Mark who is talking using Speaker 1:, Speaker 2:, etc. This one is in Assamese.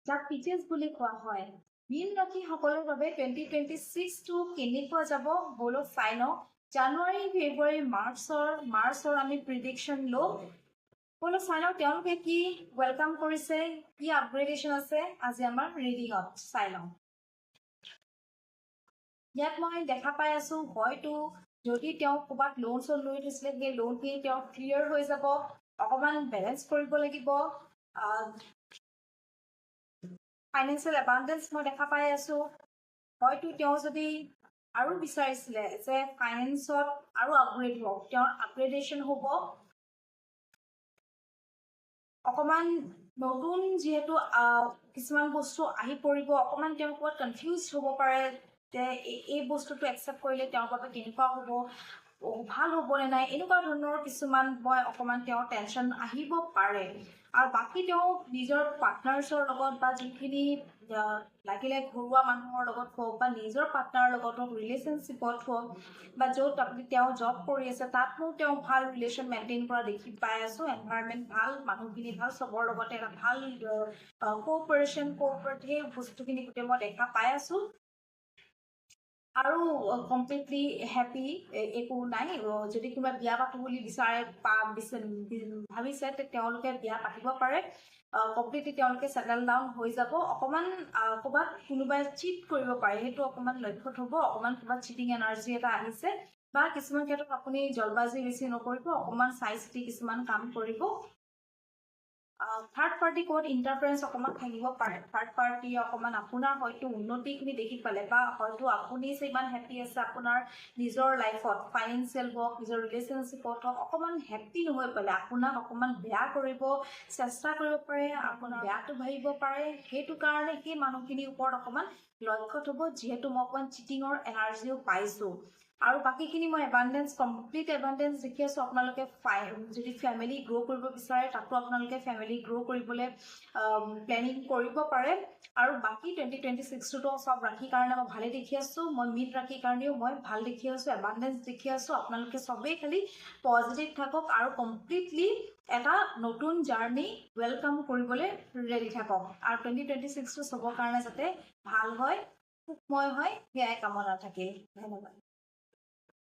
Speaker 1: যাক পিচেছ বুলি কোৱা হয়। মীন ৰাশিসকলৰ বাবে 2026টো কেনেকুৱা যাব ব'লক চাই লওঁ। জানুৱাৰী, ফেব্ৰুৱাৰী, মাৰ্চৰ আমি প্ৰিডিকশ্যন লওঁ। ব'লক চাই লওঁ তেওঁলোকে কি ৱেলকাম কৰিছে, কি আপগ্ৰেডেশ্যন আছে আজি আমাৰ ৰিডিঙত চাই লওঁ। ইয়াত মই দেখা পাই আছো হয়তো যদি তেওঁ ক'ৰবাত লোন চোন লৈ থৈছিলে সেই লোনখিনি তেওঁ ক্লিয়াৰ হৈ যাব, অকণমান বেলেঞ্চ কৰিব লাগিব। ফাইনেন্সিয়েল এবাউণ্ডেঞ্চ মই দেখা পাই আছো। হয়তো তেওঁ যদি আৰু বিচাৰিছিলে যে ফাইনেন্সত আৰু আপগ্ৰেড হওক, তেওঁৰ আপগ্ৰেডেশ্যন হ'ব। অকণমান নতুন যিহেতু কিছুমান বস্তু আহি পৰিব, অকণমান তেওঁ ক'ৰবাত কনফিউজ হ'ব পাৰে যে এই বস্তুটো একচেপ্ট কৰিলে তেওঁৰ বাবে কেনেকুৱা হ'ব, ভাল হ'ব নে নাই, এনেকুৱা ধৰণৰ কিছুমান মই অকণমান তেওঁৰ টেনশ্যন আহিব পাৰে। আৰু বাকী তেওঁ নিজৰ পাৰ্টনাৰ্ছৰ লগত বা যিখিনি লাগিলে ঘৰুৱা মানুহৰ লগত হওক বা নিজৰ পাৰ্টনাৰৰ লগত হওক, ৰিলেশ্যনশ্বিপত হওক বা য'ত আপুনি তেওঁ জব কৰি আছে তাতো তেওঁ ভাল ৰিলেশ্যন মেইনটেইন কৰা দেখি পাই আছোঁ। এনভাইৰনমেণ্ট ভাল, মানুহখিনি ভাল, চবৰ লগতে এটা ভাল কোঅপাৰেট সেই বস্তুখিনি গোটেই মই দেখা পাই আছোঁ। আৰু কমপ্লিটলি হেপী একো নাই। যদি কোনোবা বিয়া পাতো বুলি ভাবিছে তেওঁলোকে বিয়া পাতিব পাৰে। কমপ্লিটলি তেওঁলোকে ছেটেল ডাউন হৈ যাব। অকণমান ক'ৰবাত কোনোবাই চিট কৰিব পাৰে, সেইটো অকণমান লক্ষ্য থ'ব। অকণমান ক'ৰবাত চিটিং এনাৰ্জি এটা আহিছে বা কিছুমান ক্ষেত্ৰত আপুনি জলবাজি বেছি নকৰিব, অকণমান চাই চিতি কিছুমান কাম কৰিব। থাৰ্ড পাৰ্টি ক'ত ইণ্টাৰফাৰেঞ্চ অকণমান থাকিব পাৰে। থাৰ্ড পাৰ্টি অকণমান আপোনাৰ হয়তো উন্নতিখিনি দেখি পালে বা হয়তো আপুনি ইমান হেপী আছে আপোনাৰ নিজৰ লাইফত, ফাইনেন্সিয়েল হওক, নিজৰ ৰিলেশ্যনশ্বিপত হওক, অকণমান হেপী নহৈ পেলাই আপোনাক অকণমান বেয়া কৰিব চেষ্টা কৰিব পাৰে, আপোনাৰ বেয়াটো ভাবিব পাৰে। সেইটো কাৰণে সেই মানুহখিনিৰ ওপৰত অকণমান লক্ষ্য থ'ব, যিহেতু মই অকণমান চিটিঙৰ এনাৰ্জিও পাইছোঁ। আৰু বাকীখিনি মই কমপ্লিট এবাণ্ডেঞ্চ দেখি আছোঁ। আপোনালোকে যদি ফেমিলি গ্ৰ' কৰিব বিচাৰে তাতো আপোনালোকে ফেমিলি গ্ৰ' কৰিবলৈ প্লেনিং কৰিব পাৰে। আৰু বাকী 2026টোতো চব ৰাশিৰ কাৰণে মই ভালেই দেখি আছোঁ। মই মীন ৰাশিৰ কাৰণেও মই ভাল দেখি আছোঁ, এবাণ্ডেঞ্চ দেখি আছোঁ। আপোনালোকে চবেই খালি পজিটিভ থাকক আৰু কমপ্লিটলি এটা নতুন জাৰ্ণি ৱেলকাম কৰিবলৈ ৰেডি থাকক। আৰু 2026টো চবৰ কাৰণে যাতে ভাল হয়, সুখময় হয়, সেয়াই কামনা থাকিল। ধন্যবাদ।